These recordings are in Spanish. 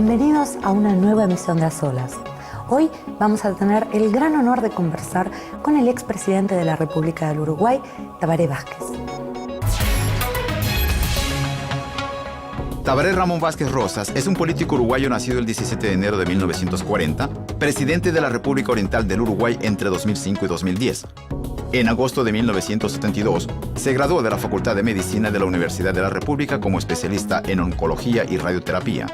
Bienvenidos a una nueva emisión de A Solas. Hoy vamos a tener el gran honor de conversar con el expresidente de la República del Uruguay, Tabaré Vázquez. Tabaré Ramón Vázquez Rosas es un político uruguayo nacido el 17 de enero de 1940, presidente de la República Oriental del Uruguay entre 2005 y 2010. En agosto de 1972, se graduó de la Facultad de Medicina de la Universidad de la República como especialista en oncología y radioterapia.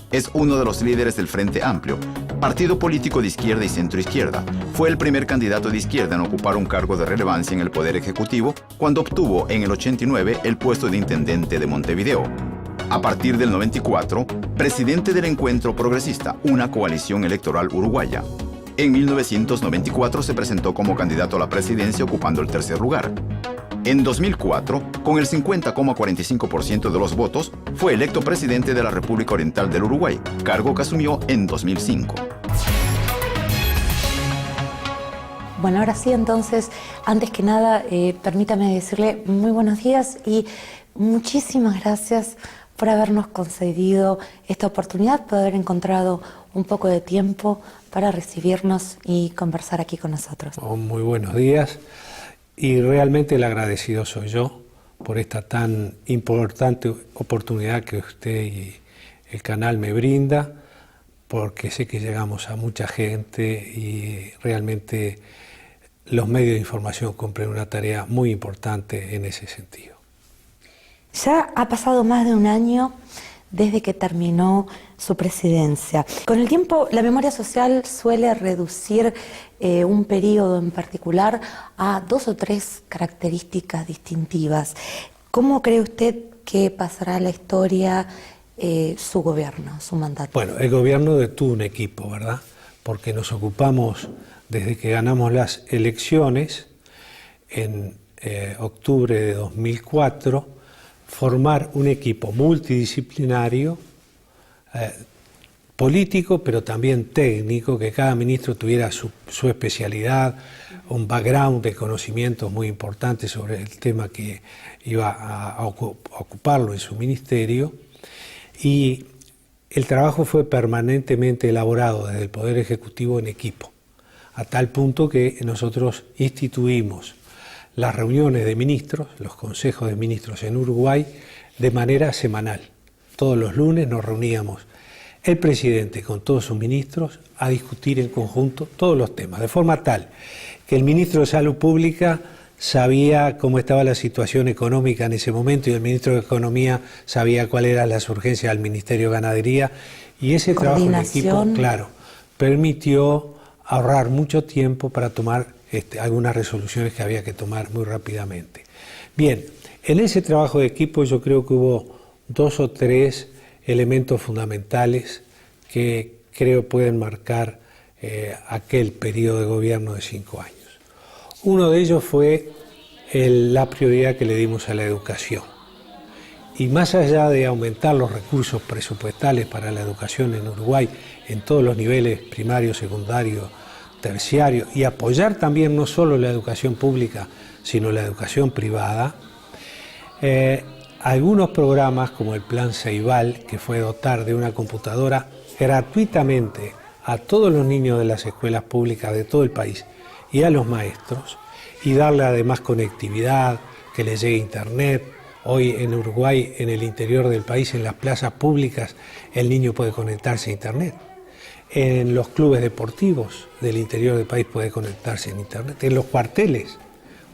Es uno de los líderes del Frente Amplio, partido político de izquierda y centroizquierda. Fue el primer candidato de izquierda en ocupar un cargo de relevancia en el Poder Ejecutivo cuando obtuvo en el 89 el puesto de intendente de Montevideo. A partir del 94, presidente del Encuentro Progresista, una coalición electoral uruguaya. En 1994 se presentó como candidato a la presidencia ocupando el tercer lugar. En 2004, con el 50,45% de los votos, fue electo presidente de la República Oriental del Uruguay, cargo que asumió en 2005. Bueno, ahora sí, entonces, antes que nada, permítame decirle muy buenos días y muchísimas gracias por habernos concedido esta oportunidad, por haber encontrado un poco de tiempo para recibirnos y conversar aquí con nosotros. Muy buenos días y realmente el agradecido soy yo por esta tan importante oportunidad que usted y el canal me brinda, porque sé que llegamos a mucha gente y realmente los medios de información cumplen una tarea muy importante en ese sentido. Ya ha pasado más de un año desde que terminó su presidencia. Con el tiempo, la memoria social suele reducir un periodo en particular a 2 o 3 características distintivas. ¿Cómo cree usted que pasará la historia su gobierno, su mandato? Bueno, el gobierno tuvo un equipo, ¿verdad? Porque nos ocupamos, desde que ganamos las elecciones, en octubre de 2004, formar un equipo multidisciplinario, político, pero también técnico, que cada ministro tuviera su especialidad, un background de conocimientos muy importantes sobre el tema que iba a ocuparlo en su ministerio. Y el trabajo fue permanentemente elaborado desde el Poder Ejecutivo en equipo, a tal punto que nosotros instituimos las reuniones de ministros, los consejos de ministros en Uruguay, de manera semanal. Todos los lunes nos reuníamos el presidente con todos sus ministros a discutir en conjunto todos los temas, de forma tal que el ministro de Salud Pública sabía cómo estaba la situación económica en ese momento y el ministro de Economía sabía cuáles eran las urgencias del Ministerio de Ganadería, y ese trabajo en equipo, claro, permitió ahorrar mucho tiempo para tomar algunas resoluciones que había que tomar muy rápidamente. Bien, en ese trabajo de equipo yo creo que hubo 2 o 3 elementos fundamentales que creo pueden marcar aquel periodo de gobierno de 5 años. Uno de ellos fue la prioridad que le dimos a la educación. Y más allá de aumentar los recursos presupuestales para la educación en Uruguay, en todos los niveles, primario, secundario, terciario, y apoyar también no solo la educación pública, sino la educación privada, algunos programas como el Plan Ceibal, que fue dotar de una computadora gratuitamente a todos los niños de las escuelas públicas de todo el país y a los maestros, y darle además conectividad, que les llegue internet. Hoy en Uruguay, en el interior del país, en las plazas públicas, el niño puede conectarse a internet. En los clubes deportivos del interior del país puede conectarse a internet. En los cuarteles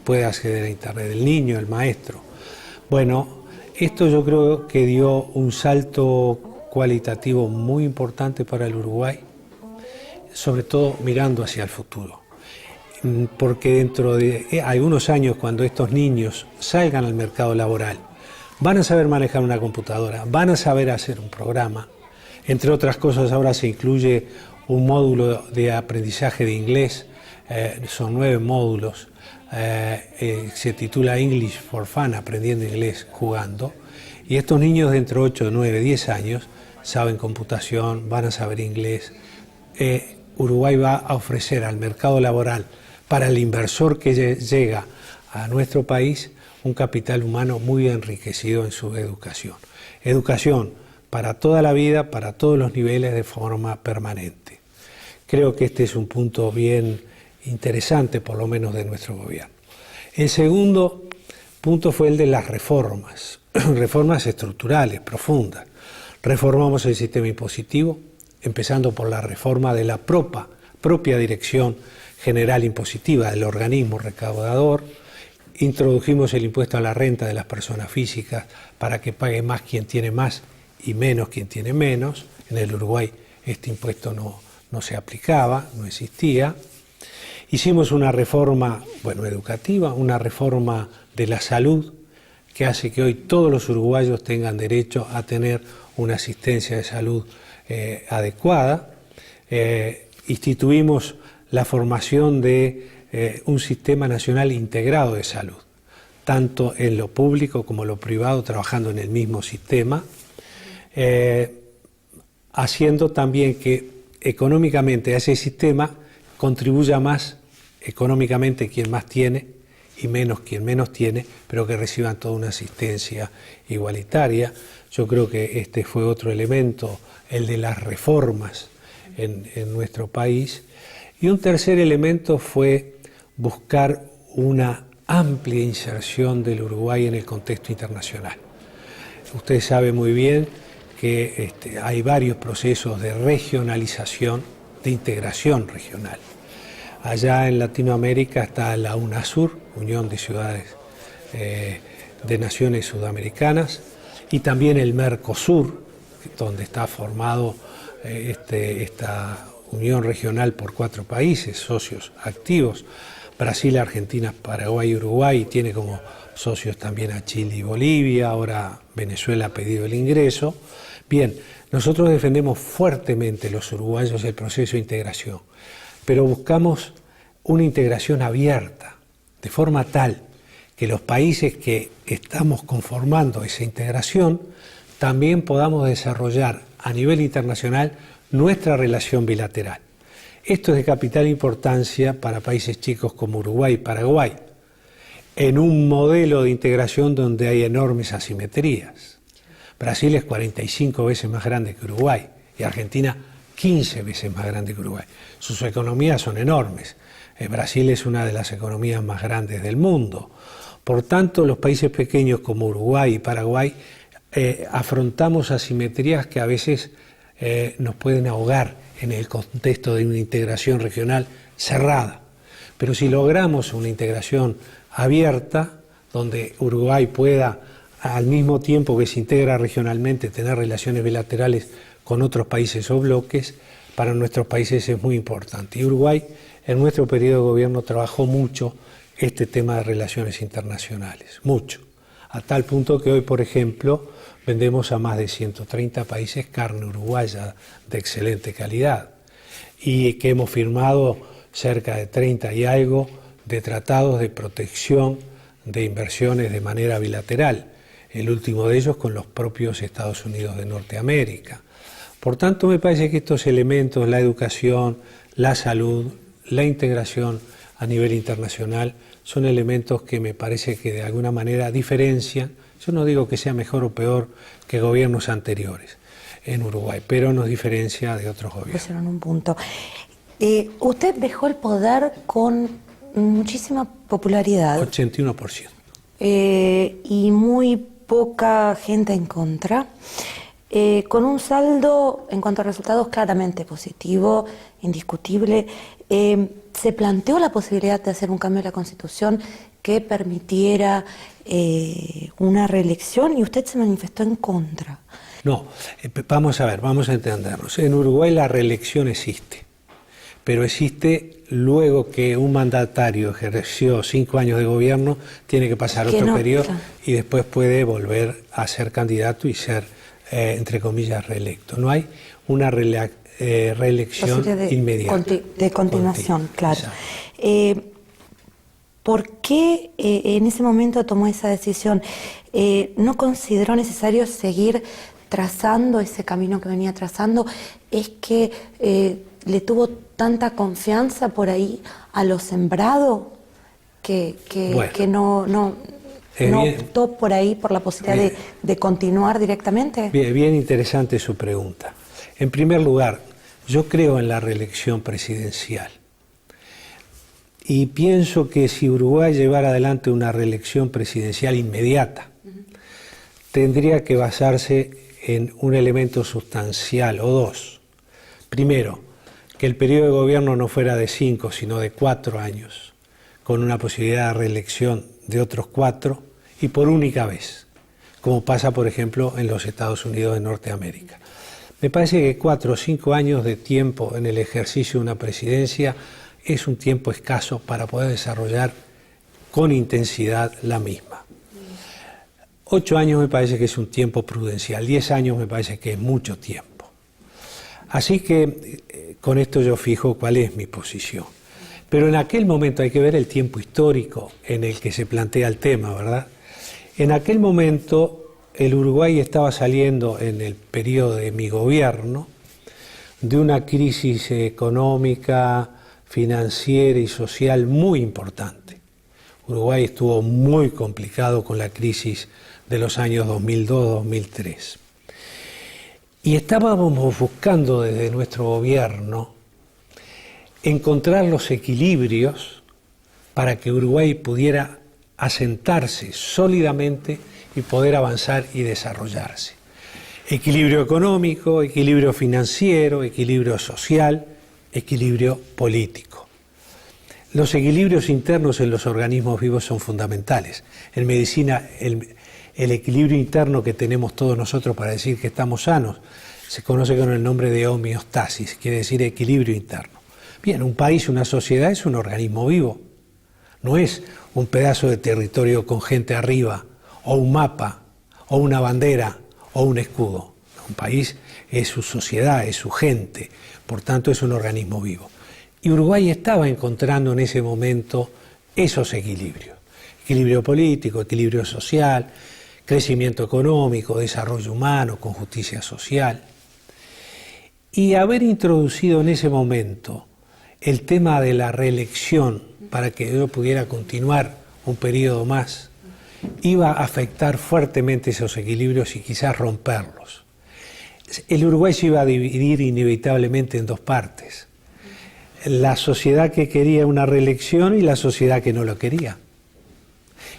puede acceder a internet, el niño, el maestro. Bueno, esto yo creo que dio un salto cualitativo muy importante para el Uruguay, sobre todo mirando hacia el futuro. Porque dentro de algunos años, cuando estos niños salgan al mercado laboral, van a saber manejar una computadora, van a saber hacer un programa. Entre otras cosas, ahora se incluye un módulo de aprendizaje de inglés, son 9 módulos, se titula English for Fun, aprendiendo inglés jugando, y estos niños de entre 8, 9, 10 años saben computación, van a saber inglés. Uruguay va a ofrecer al mercado laboral, para el inversor que llega a nuestro país, un capital humano muy enriquecido en su educación. Educación para toda la vida, para todos los niveles de forma permanente. Creo que este es un punto bien interesante, por lo menos de nuestro gobierno. El segundo punto fue el de las reformas, reformas estructurales, profundas. Reformamos el sistema impositivo, empezando por la reforma de la propia Dirección General Impositiva del organismo recaudador. Introdujimos el impuesto a la renta de las personas físicas para que pague más quien tiene más y menos quien tiene menos. En el Uruguay este impuesto no se aplicaba, no existía. Hicimos una reforma, educativa, una reforma de la salud que hace que hoy todos los uruguayos tengan derecho a tener una asistencia de salud adecuada. Instituimos la formación de un sistema nacional integrado de salud, tanto en lo público como en lo privado, trabajando en el mismo sistema, haciendo también que económicamente a ese sistema contribuya más económicamente quien más tiene y menos quien menos tiene, pero que reciban toda una asistencia igualitaria. Yo creo que este fue otro elemento, el de las reformas en nuestro país. Y un tercer elemento fue buscar una amplia inserción del Uruguay en el contexto internacional. Usted sabe muy bien que hay varios procesos de regionalización, de integración regional. Allá en Latinoamérica está la UNASUR, Unión de Ciudades de Naciones Sudamericanas, y también el Mercosur, donde está formado esta unión regional por 4 países, socios activos, Brasil, Argentina, Paraguay y Uruguay, y tiene como socios también a Chile y Bolivia, ahora Venezuela ha pedido el ingreso. Bien, nosotros defendemos fuertemente los uruguayos el proceso de integración, pero buscamos una integración abierta, de forma tal que los países que estamos conformando esa integración también podamos desarrollar a nivel internacional nuestra relación bilateral. Esto es de capital importancia para países chicos como Uruguay y Paraguay, en un modelo de integración donde hay enormes asimetrías. Brasil es 45 veces más grande que Uruguay y Argentina 15 veces más grande que Uruguay. Sus economías son enormes. Brasil es una de las economías más grandes del mundo. Por tanto, los países pequeños como Uruguay y Paraguay afrontamos asimetrías que a veces nos pueden ahogar en el contexto de una integración regional cerrada. Pero si logramos una integración abierta, donde Uruguay pueda, al mismo tiempo que se integra regionalmente, tener relaciones bilaterales con otros países o bloques, para nuestros países es muy importante. Y Uruguay, en nuestro periodo de gobierno, trabajó mucho este tema de relaciones internacionales, mucho. A tal punto que hoy, por ejemplo, vendemos a más de 130 países carne uruguaya de excelente calidad y que hemos firmado cerca de 30 y algo de tratados de protección de inversiones de manera bilateral, el último de ellos con los propios Estados Unidos de Norteamérica. Por tanto, me parece que estos elementos, la educación, la salud, la integración a nivel internacional, son elementos que me parece que de alguna manera diferencian. Yo no digo que sea mejor o peor que gobiernos anteriores en Uruguay, pero nos diferencia de otros gobiernos. En un punto. Usted dejó el poder con muchísima popularidad. 81%. Y muy poca gente en contra. Con un saldo en cuanto a resultados claramente positivo, indiscutible. ¿Se planteó la posibilidad de hacer un cambio en la Constitución que permitiera una reelección y usted se manifestó en contra? No, vamos a ver, vamos a entendernos. En Uruguay la reelección existe, pero existe luego que un mandatario ejerció 5 años de gobierno, tiene que pasar otro periodo y después puede volver a ser candidato y ser, entre comillas, reelecto. No hay una reelección inmediata. De continuación, claro. ¿Por qué en ese momento tomó esa decisión? ¿No consideró necesario seguir trazando ese camino que venía trazando? ¿Es que le tuvo tanta confianza por ahí a lo sembrado que no ¿No bien, optó por ahí, por la posibilidad de continuar directamente? bien interesante su pregunta. En primer lugar, yo creo en la reelección presidencial. Y pienso que si Uruguay llevara adelante una reelección presidencial inmediata, tendría que basarse en un elemento sustancial o dos. Primero, que el periodo de gobierno no fuera de 5, sino de 4 años, con una posibilidad de reelección de otros 4 y por única vez, como pasa, por ejemplo, en los Estados Unidos de Norteamérica. Me parece que 4 o 5 años de tiempo en el ejercicio de una presidencia es un tiempo escaso para poder desarrollar con intensidad la misma. 8 años me parece que es un tiempo prudencial, 10 años me parece que es mucho tiempo. Así que con esto yo fijo cuál es mi posición. Pero en aquel momento hay que ver el tiempo histórico en el que se plantea el tema, ¿verdad? En aquel momento el Uruguay estaba saliendo en el periodo de mi gobierno de una crisis económica, financiera y social muy importante. Uruguay estuvo muy complicado con la crisis de los años 2002-2003. Y estábamos buscando desde nuestro gobierno encontrar los equilibrios para que Uruguay pudiera asentarse sólidamente y poder avanzar y desarrollarse. Equilibrio económico, equilibrio financiero, equilibrio social, equilibrio político. Los equilibrios internos en los organismos vivos son fundamentales. En medicina, el equilibrio interno que tenemos todos nosotros para decir que estamos sanos se conoce con el nombre de homeostasis, quiere decir equilibrio interno. Bien, un país, una sociedad es un organismo vivo, no es un pedazo de territorio con gente arriba, o un mapa, o una bandera, o un escudo. Un país es su sociedad, es su gente, por tanto es un organismo vivo. Y Uruguay estaba encontrando en ese momento esos equilibrios. Equilibrio político, equilibrio social, crecimiento económico, desarrollo humano, con justicia social. Y haber introducido en ese momento el tema de la reelección para que yo pudiera continuar un periodo más, iba a afectar fuertemente esos equilibrios y quizás romperlos. El Uruguay se iba a dividir inevitablemente en dos partes. La sociedad que quería una reelección y la sociedad que no lo quería.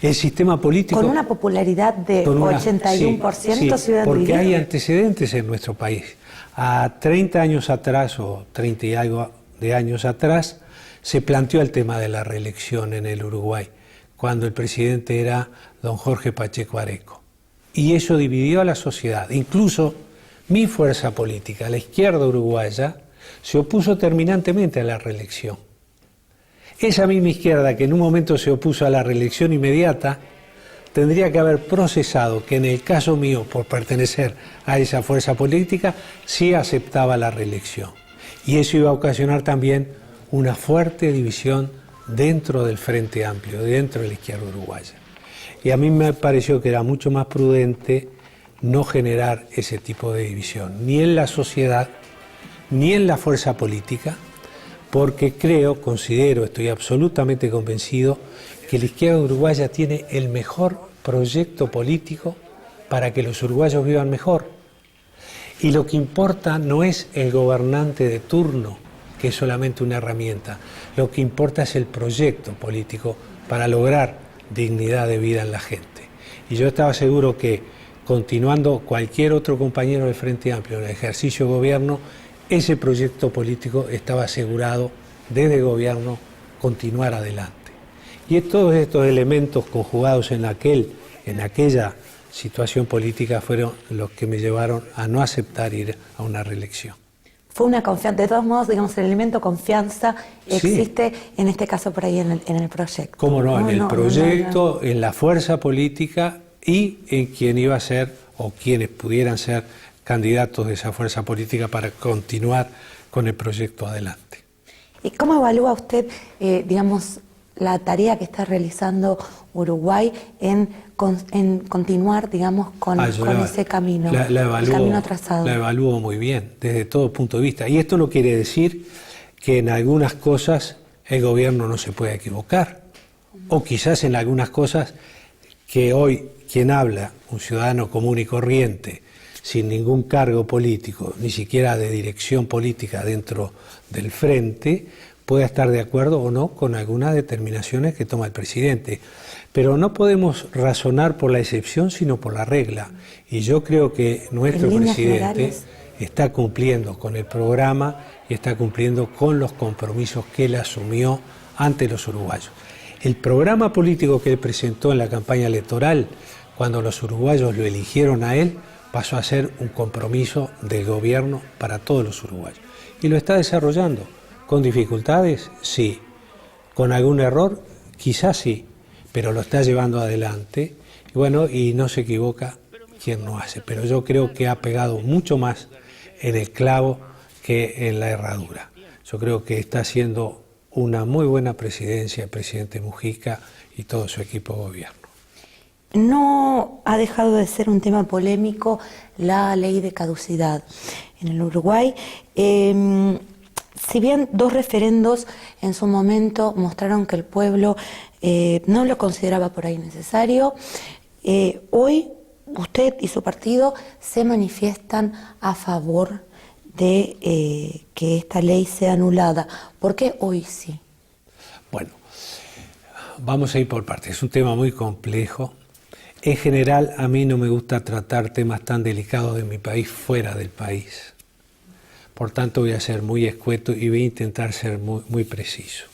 El sistema político... Con una popularidad de 81%, sí, porque hay antecedentes en nuestro país. A 30 años atrás, o 30 y algo de años atrás, se planteó el tema de la reelección en el Uruguay, cuando el presidente era don Jorge Pacheco Areco. Y eso dividió a la sociedad. Incluso mi fuerza política, la izquierda uruguaya, se opuso terminantemente a la reelección. Esa misma izquierda que en un momento se opuso a la reelección inmediata, tendría que haber procesado que en el caso mío, por pertenecer a esa fuerza política, sí aceptaba la reelección. Y eso iba a ocasionar también una fuerte división dentro del Frente Amplio, dentro de la izquierda uruguaya. Y a mí me pareció que era mucho más prudente no generar ese tipo de división, ni en la sociedad, ni en la fuerza política, porque considero, estoy absolutamente convencido que la izquierda uruguaya tiene el mejor proyecto político para que los uruguayos vivan mejor. Y lo que importa no es el gobernante de turno, que es solamente una herramienta. Lo que importa es el proyecto político para lograr dignidad de vida en la gente. Y yo estaba seguro que, continuando cualquier otro compañero del Frente Amplio en el ejercicio de gobierno, ese proyecto político estaba asegurado desde el gobierno continuar adelante. Y todos estos elementos conjugados en aquella situación política fueron los que me llevaron a no aceptar ir a una reelección. Fue una confianza, de todos modos, digamos, el elemento confianza existe en este caso por ahí en el proyecto. ¿Cómo no? En el proyecto, en la fuerza política y en quien iba a ser o quienes pudieran ser candidatos de esa fuerza política para continuar con el proyecto adelante. ¿Y cómo evalúa usted, digamos, la tarea que está realizando Uruguay en continuar, digamos, con ese camino, el camino trazado? La evalúo muy bien, desde todo punto de vista. Y esto no quiere decir que en algunas cosas el gobierno no se pueda equivocar, o quizás en algunas cosas que hoy quien habla, un ciudadano común y corriente, sin ningún cargo político, ni siquiera de dirección política dentro del frente, pueda estar de acuerdo o no con algunas determinaciones que toma el presidente. Pero no podemos razonar por la excepción, sino por la regla. Y yo creo que nuestro presidente está cumpliendo con el programa y está cumpliendo con los compromisos que él asumió ante los uruguayos. El programa político que él presentó en la campaña electoral, cuando los uruguayos lo eligieron a él, pasó a ser un compromiso del gobierno para todos los uruguayos. Y lo está desarrollando. ¿Con dificultades? Sí. ¿Con algún error? Quizás sí, pero lo está llevando adelante. Y bueno, y no se equivoca quien no hace. Pero yo creo que ha pegado mucho más en el clavo que en la herradura. Yo creo que está haciendo una muy buena presidencia el presidente Mujica y todo su equipo de gobierno. No ha dejado de ser un tema polémico la ley de caducidad en el Uruguay. Si bien 2 referendos en su momento mostraron que el pueblo no lo consideraba por ahí necesario, hoy usted y su partido se manifiestan a favor de que esta ley sea anulada. ¿Por qué hoy sí? Bueno, vamos a ir por partes. Es un tema muy complejo. En general, a mí no me gusta tratar temas tan delicados de mi país fuera del país. Por tanto, voy a ser muy escueto y voy a intentar ser muy preciso.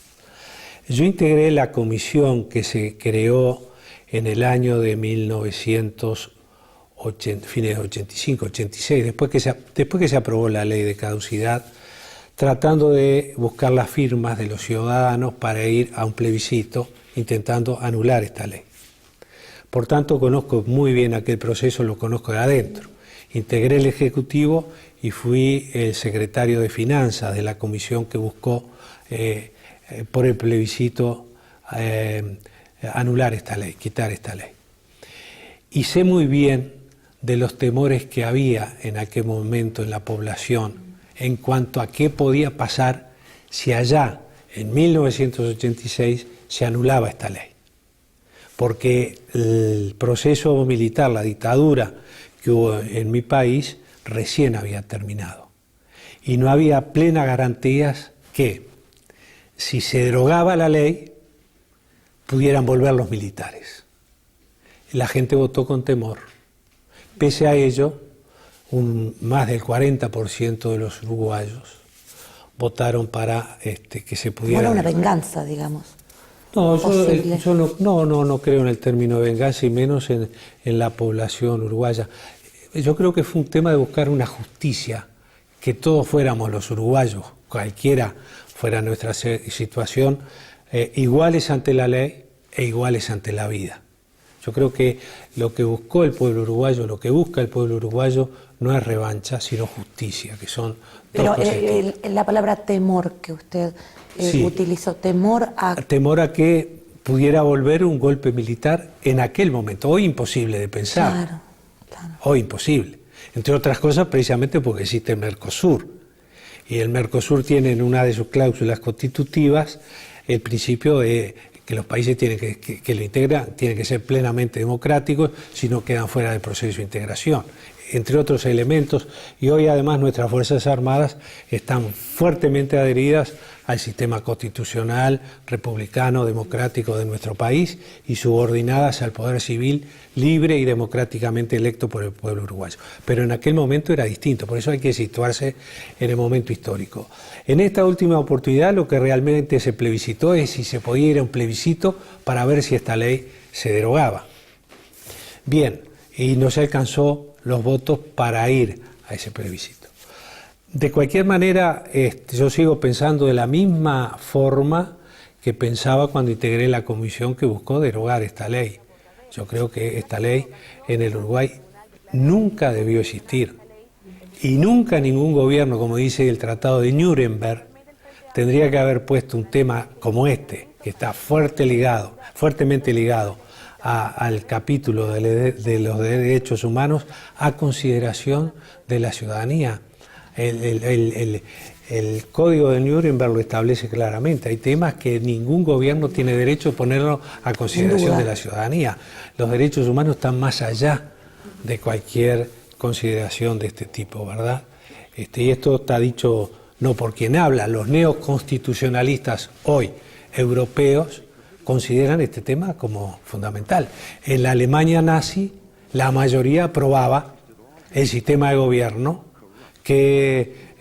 Yo integré la comisión que se creó en el año de 1980, fines de 85, 86, después que se aprobó la ley de caducidad, tratando de buscar las firmas de los ciudadanos para ir a un plebiscito intentando anular esta ley. Por tanto, conozco muy bien aquel proceso, lo conozco de adentro. Integré el Ejecutivo y fui el secretario de Finanzas de la comisión que buscó por el plebiscito anular esta ley, quitar esta ley. Y sé muy bien de los temores que había en aquel momento en la población en cuanto a qué podía pasar si allá, en 1986, se anulaba esta ley. Porque el proceso militar, la dictadura que hubo en mi país, recién había terminado. Y no había plenas garantías que, si se derogaba la ley, pudieran volver los militares. La gente votó con temor. Pese a ello, más del 40% de los uruguayos votaron para que se pudiera... Era una venganza, digamos. No, yo no creo en el término de venganza y menos en la población uruguaya. Yo creo que fue un tema de buscar una justicia, que todos fuéramos los uruguayos, cualquiera fuera nuestra situación, iguales ante la ley e iguales ante la vida. Yo creo que lo que buscó el pueblo uruguayo, lo que busca el pueblo uruguayo no es revancha, sino justicia, que son dos cosas distintas. Pero la palabra temor que usted utilizó, temor a que pudiera volver un golpe militar en aquel momento. Hoy imposible de pensar. Claro. Hoy imposible. Entre otras cosas, precisamente porque existe el Mercosur. Y el Mercosur tiene en una de sus cláusulas constitutivas el principio de que los países que lo integran tienen que ser plenamente democráticos, si no quedan fuera del proceso de integración, entre otros elementos. Y hoy además nuestras Fuerzas Armadas están fuertemente adheridas al sistema constitucional, republicano, democrático de nuestro país y subordinadas al poder civil libre y democráticamente electo por el pueblo uruguayo. Pero en aquel momento era distinto, por eso hay que situarse en el momento histórico. En esta última oportunidad lo que realmente se plebiscitó es si se podía ir a un plebiscito para ver si esta ley se derogaba. Bien, y no se alcanzó los votos para ir a ese plebiscito. De cualquier manera, yo sigo pensando de la misma forma que pensaba cuando integré la comisión que buscó derogar esta ley. Yo creo que esta ley en el Uruguay nunca debió existir. Y nunca ningún gobierno, como dice el Tratado de Nuremberg, tendría que haber puesto un tema como este, que está fuertemente ligado al capítulo de los derechos humanos, a consideración de la ciudadanía. el Código de Nuremberg lo establece claramente. Hay temas que ningún gobierno tiene derecho a ponerlo a consideración de la ciudadanía. Los derechos humanos están más allá de cualquier consideración de este tipo, ¿verdad? Y esto está dicho no por quien habla. Los neoconstitucionalistas hoy europeos consideran este tema como fundamental. En la Alemania nazi, la mayoría aprobaba el sistema de gobierno que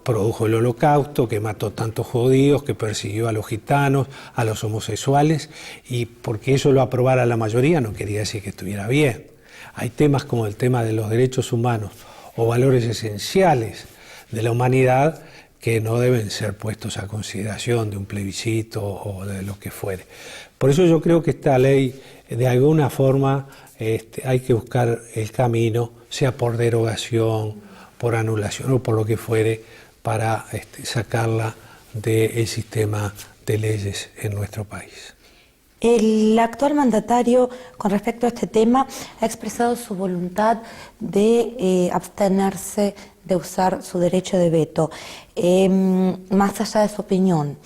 produjo el Holocausto, que mató tantos judíos, que persiguió a los gitanos, a los homosexuales, y porque eso lo aprobara la mayoría no quería decir que estuviera bien. Hay temas como el tema de los derechos humanos o valores esenciales de la humanidad que no deben ser puestos a consideración de un plebiscito o de lo que fuere. Por eso yo creo que esta ley, de alguna forma, hay que buscar el camino, sea por derogación, por anulación o por lo que fuere, para sacarla del sistema de leyes en nuestro país. El actual mandatario, con respecto a este tema, ha expresado su voluntad de abstenerse de usar su derecho de veto, más allá de su opinión.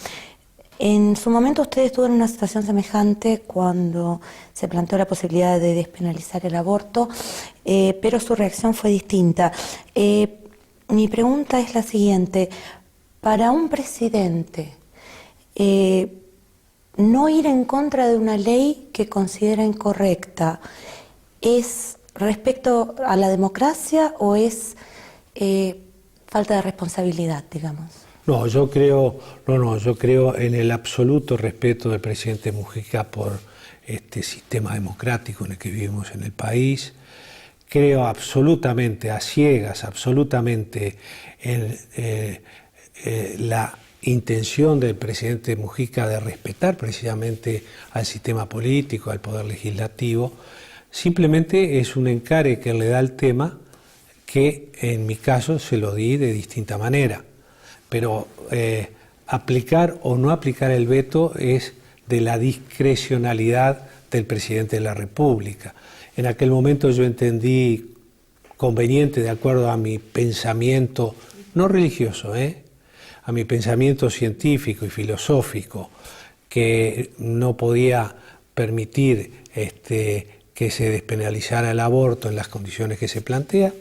En su momento usted estuvo en una situación semejante cuando se planteó la posibilidad de despenalizar el aborto, pero su reacción fue distinta. Mi pregunta es la siguiente: para un presidente, no ir en contra de una ley que considera incorrecta, ¿es respecto a la democracia o es falta de responsabilidad, digamos? No, yo creo en el absoluto respeto del presidente Mujica por este sistema democrático en el que vivimos en el país. Creo absolutamente a ciegas, absolutamente en la intención del presidente Mujica de respetar precisamente al sistema político, al poder legislativo. Simplemente es un encare que le da el tema que en mi caso se lo di de distinta manera. Pero aplicar o no aplicar el veto es de la discrecionalidad del presidente de la República. En aquel momento yo entendí conveniente, de acuerdo a mi pensamiento, no religioso, a mi pensamiento científico y filosófico, que no podía permitir que se despenalizara el aborto en las condiciones que se plantea,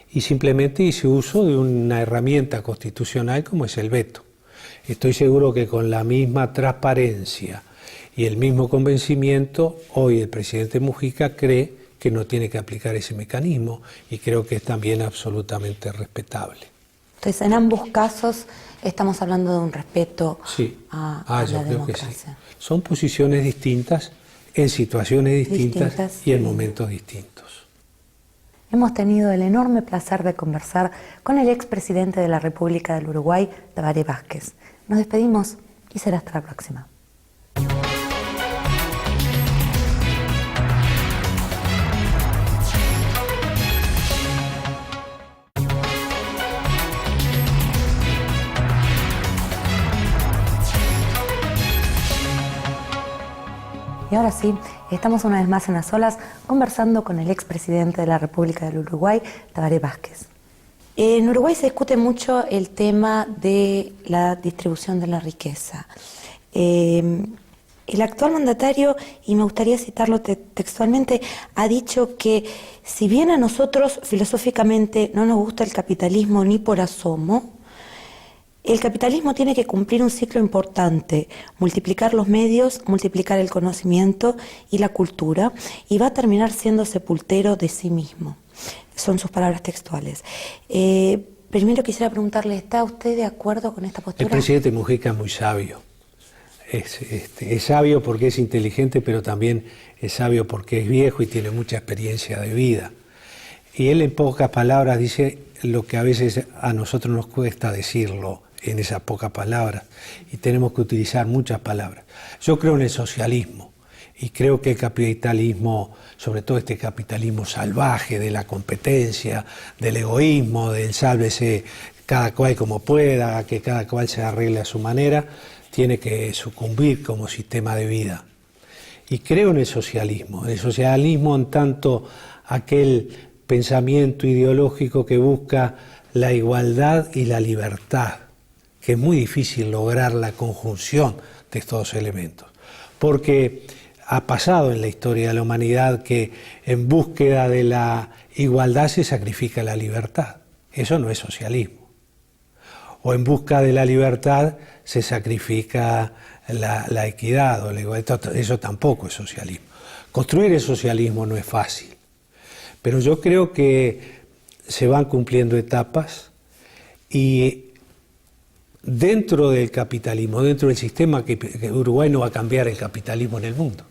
y simplemente hice uso de una herramienta constitucional como es el veto. Estoy seguro que con la misma transparencia y el mismo convencimiento, hoy el presidente Mujica cree que no tiene que aplicar ese mecanismo, y creo que es también absolutamente respetable. Entonces, en ambos casos estamos hablando de un respeto a yo la creo democracia. que sí. Son posiciones distintas, en situaciones distintas y en momentos distintos. Hemos tenido el enorme placer de conversar con el expresidente de la República del Uruguay, Tabaré Vázquez. Nos despedimos y será hasta la próxima. Y ahora sí, estamos una vez más en Las Olas conversando con el expresidente de la República del Uruguay, Tabaré Vázquez. En Uruguay se discute mucho el tema de la distribución de la riqueza. El actual mandatario, y me gustaría citarlo textualmente, ha dicho que si bien a nosotros filosóficamente no nos gusta el capitalismo ni por asomo, el capitalismo tiene que cumplir un ciclo importante: multiplicar los medios, multiplicar el conocimiento y la cultura, y va a terminar siendo sepultero de sí mismo. Son sus palabras textuales. Primero quisiera preguntarle, ¿está usted de acuerdo con esta postura? El presidente Mujica es muy sabio. Es sabio porque es inteligente, pero también es sabio porque es viejo y tiene mucha experiencia de vida. Y él en pocas palabras dice lo que a veces a nosotros nos cuesta decirlo en esas pocas palabras, y tenemos que utilizar muchas palabras. Yo creo en el socialismo, y creo que el capitalismo, sobre todo este capitalismo salvaje de la competencia, del egoísmo, del sálvese cada cual como pueda, que cada cual se arregle a su manera, tiene que sucumbir como sistema de vida. Y creo en el socialismo en tanto aquel pensamiento ideológico que busca la igualdad y la libertad, que es muy difícil lograr la conjunción de estos dos elementos, porque ha pasado en la historia de la humanidad que en búsqueda de la igualdad se sacrifica la libertad. Eso no es socialismo. O en busca de la libertad se sacrifica la equidad o la igualdad. Eso tampoco es socialismo. Construir el socialismo no es fácil, pero yo creo que se van cumpliendo etapas y dentro del capitalismo, dentro del sistema, que Uruguay no va a cambiar el capitalismo en el mundo.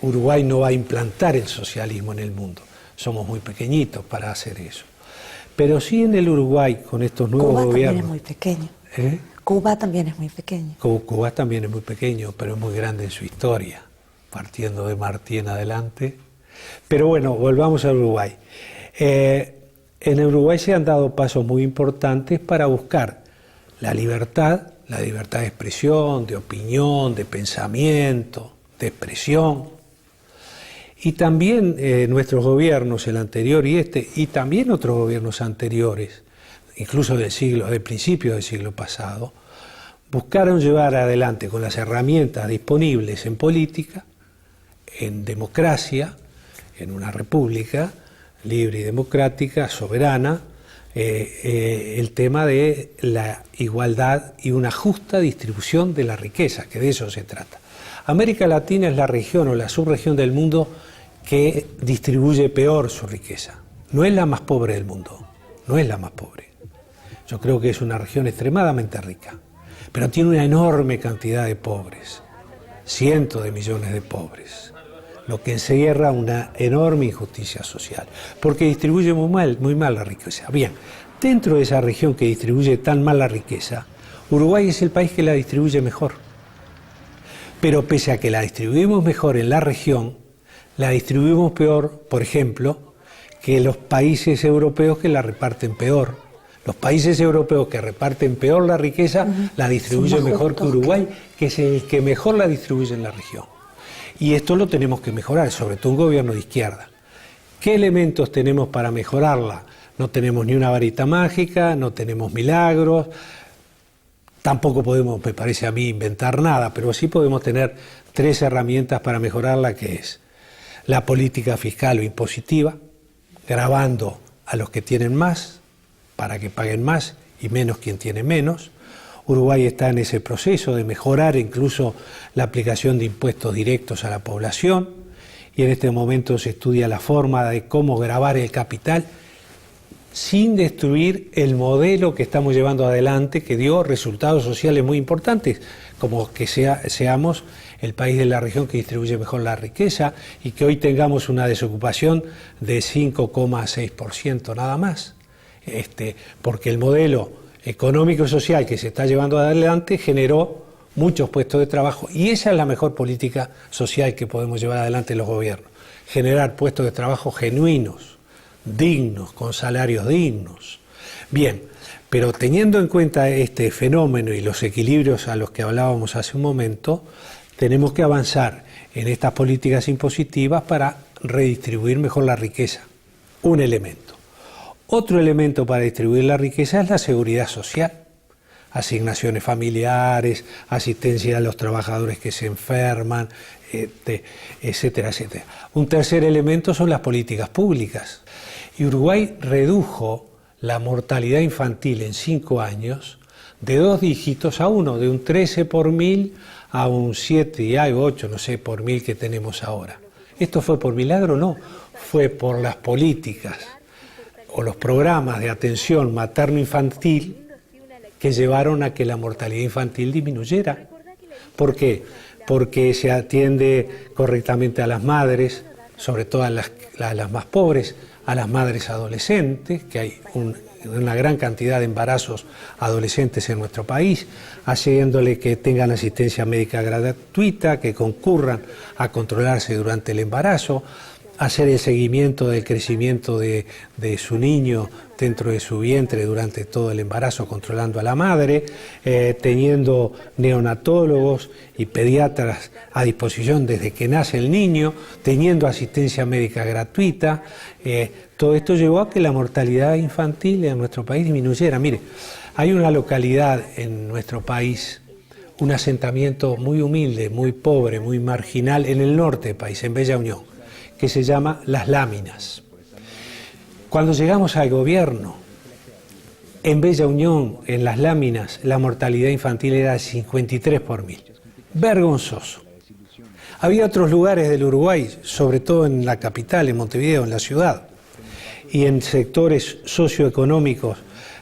Uruguay no va a implantar el socialismo en el mundo. Somos muy pequeñitos para hacer eso. Pero sí en el Uruguay, con estos nuevos gobiernos... Cuba también es muy pequeño. Cuba también es muy pequeño. Cuba también es muy pequeño, pero es muy grande en su historia, partiendo de Martí en adelante. Pero bueno, volvamos al Uruguay. En el Uruguay se han dado pasos muy importantes para buscar la libertad de expresión, de opinión, de pensamiento, de expresión. Y también nuestros gobiernos, el anterior y este, y también otros gobiernos anteriores, incluso de principios del siglo pasado, buscaron llevar adelante con las herramientas disponibles en política, en democracia, en una república libre y democrática, soberana, el tema de la igualdad y una justa distribución de la riqueza, que de eso se trata. América Latina es la región o la subregión del mundo que distribuye peor su riqueza. No es la más pobre del mundo, no es la más pobre. Yo creo que es una región extremadamente rica, pero tiene una enorme cantidad de pobres, cientos de millones de pobres, lo que encierra una enorme injusticia social, porque distribuye muy mal la riqueza. Bien, dentro de esa región que distribuye tan mal la riqueza, Uruguay es el país que la distribuye mejor. Pero pese a que la distribuimos mejor en la región, la distribuimos peor, por ejemplo, que los países europeos que la reparten peor. Los países europeos que reparten peor la riqueza la distribuyen mejor que Uruguay, que es el que mejor la distribuye en la región. Y esto lo tenemos que mejorar, sobre todo un gobierno de izquierda. ¿Qué elementos tenemos para mejorarla? No tenemos ni una varita mágica, no tenemos milagros, tampoco podemos, me parece a mí, inventar nada, pero sí podemos tener 3 herramientas para mejorarla, que es la política fiscal o impositiva, gravando a los que tienen más para que paguen más y menos quien tiene menos. Uruguay está en ese proceso de mejorar incluso la aplicación de impuestos directos a la población, y en este momento se estudia la forma de cómo gravar el capital sin destruir el modelo que estamos llevando adelante, que dio resultados sociales muy importantes, como que seamos el país de la región que distribuye mejor la riqueza y que hoy tengamos una desocupación de 5,6% nada más, porque el modelo económico y social que se está llevando adelante generó muchos puestos de trabajo, y esa es la mejor política social que podemos llevar adelante los gobiernos, generar puestos de trabajo genuinos, dignos, con salarios dignos. Bien, pero teniendo en cuenta este fenómeno y los equilibrios a los que hablábamos hace un momento, tenemos que avanzar en estas políticas impositivas para redistribuir mejor la riqueza. Un elemento. Otro elemento para distribuir la riqueza es la seguridad social. Asignaciones familiares, asistencia a los trabajadores que se enferman, etcétera, etcétera. Un tercer elemento son las políticas públicas. Y Uruguay redujo la mortalidad infantil en 5 años de 2 dígitos a 1, de un 13 por 1000 a un 7 y algo, 8, no sé, por 1000 que tenemos ahora. ¿Esto fue por milagro? No, fue por las políticas o los programas de atención materno-infantil que llevaron a que la mortalidad infantil disminuyera. ¿Por qué? Porque se atiende correctamente a las madres, sobre todo a las más pobres, a las madres adolescentes, que hay una gran cantidad de embarazos adolescentes en nuestro país, haciéndole que tengan asistencia médica gratuita, que concurran a controlarse durante el embarazo, hacer el seguimiento del crecimiento de su niño dentro de su vientre durante todo el embarazo, controlando a la madre, teniendo neonatólogos y pediatras a disposición desde que nace el niño, teniendo asistencia médica gratuita. Todo esto llevó a que la mortalidad infantil en nuestro país disminuyera. Mire, hay una localidad en nuestro país, un asentamiento muy humilde, muy pobre, muy marginal en el norte del país, en Bella Unión, que se llama Las Láminas. Cuando llegamos al gobierno, en Bella Unión, en Las Láminas, la mortalidad infantil era de 53 por 1000. Vergonzoso. Había otros lugares del Uruguay, sobre todo en la capital, en Montevideo, en la ciudad, y en sectores socioeconómicos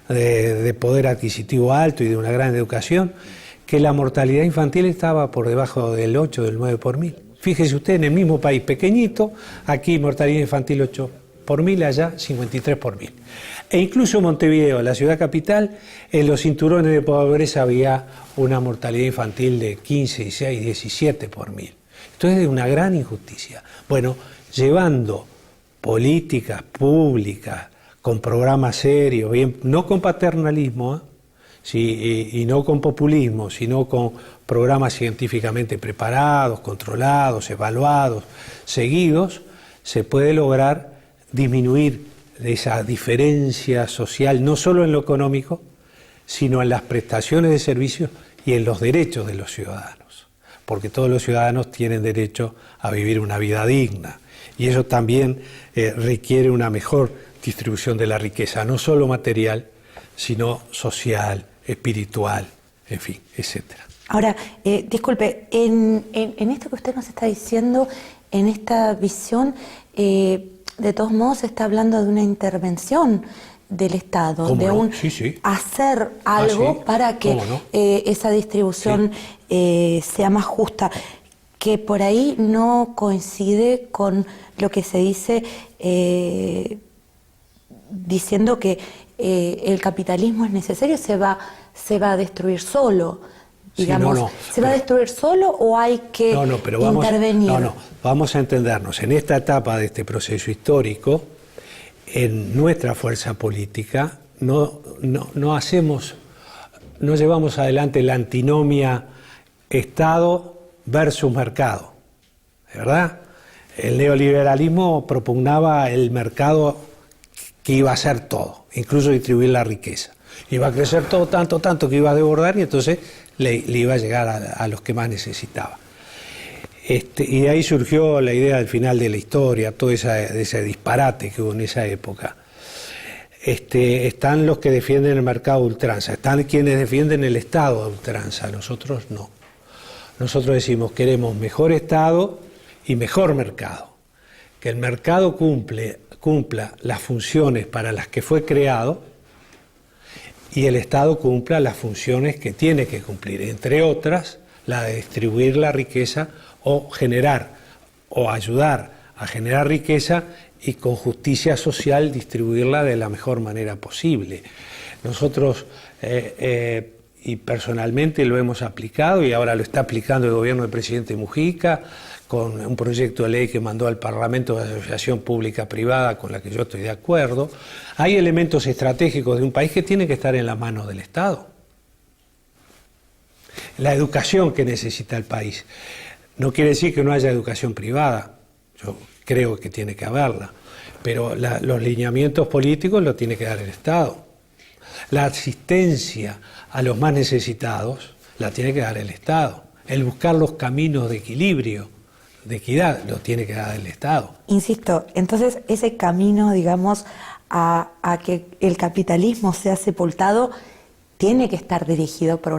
de poder adquisitivo alto y de una gran educación, que la mortalidad infantil estaba por debajo del 8, del 9 por 1000. Fíjese usted, en el mismo país pequeñito, aquí mortalidad infantil 8 por 1000, allá 53 por 1000. E incluso Montevideo, la ciudad capital, en los cinturones de pobreza había una mortalidad infantil de 15, 16, 17 por 1000. Entonces es una gran injusticia. Bueno, llevando políticas públicas, con programas serios, bien, no con paternalismo, sí, y no con populismo, sino con programas científicamente preparados, controlados, evaluados, seguidos, se puede lograr disminuir esa diferencia social, no solo en lo económico, sino en las prestaciones de servicios y en los derechos de los ciudadanos, porque todos los ciudadanos tienen derecho a vivir una vida digna, y eso también requiere una mejor distribución de la riqueza, no solo material, sino social, espiritual, en fin, etcétera. Ahora, disculpe, en esto que usted nos está diciendo, en esta visión, de todos modos se está hablando de una intervención del Estado, de un hacer algo para que esa distribución sea más justa, que por ahí no coincide con lo que se dice diciendo que el capitalismo es necesario, se va a destruir solo, digamos. ¿Se va a destruir solo o hay que intervenir? Vamos a entendernos. En esta etapa de este proceso histórico, en nuestra fuerza política, no llevamos adelante la antinomia Estado versus mercado, ¿verdad? El neoliberalismo propugnaba el mercado que iba a hacer todo, incluso distribuir la riqueza. Iba a crecer todo tanto que iba a desbordar y entonces le iba a llegar a los que más necesitaba. Y de ahí surgió la idea del final de la historia, todo ese disparate que hubo en esa época. Están los que defienden el mercado a ultranza, están quienes defienden el Estado a ultranza, nosotros no. Nosotros decimos queremos mejor Estado y mejor mercado. Que el mercado cumpla las funciones para las que fue creado y el Estado cumpla las funciones que tiene que cumplir, entre otras la de distribuir la riqueza o generar o ayudar a generar riqueza y con justicia social distribuirla de la mejor manera posible. Nosotros y personalmente lo hemos aplicado y ahora lo está aplicando el gobierno del presidente Mujica con un proyecto de ley que mandó al Parlamento de Asociación Pública-Privada con la que yo estoy de acuerdo. Hay elementos estratégicos de un país que tienen que estar en las manos del Estado. La educación que necesita el país. No quiere decir que no haya educación privada, yo creo que tiene que haberla, pero los lineamientos políticos los tiene que dar el Estado. La asistencia a los más necesitados la tiene que dar el Estado. El buscar los caminos de equilibrio, de equidad, lo tiene que dar el Estado. Insisto, entonces ese camino, digamos, a que el capitalismo sea sepultado tiene que estar dirigido por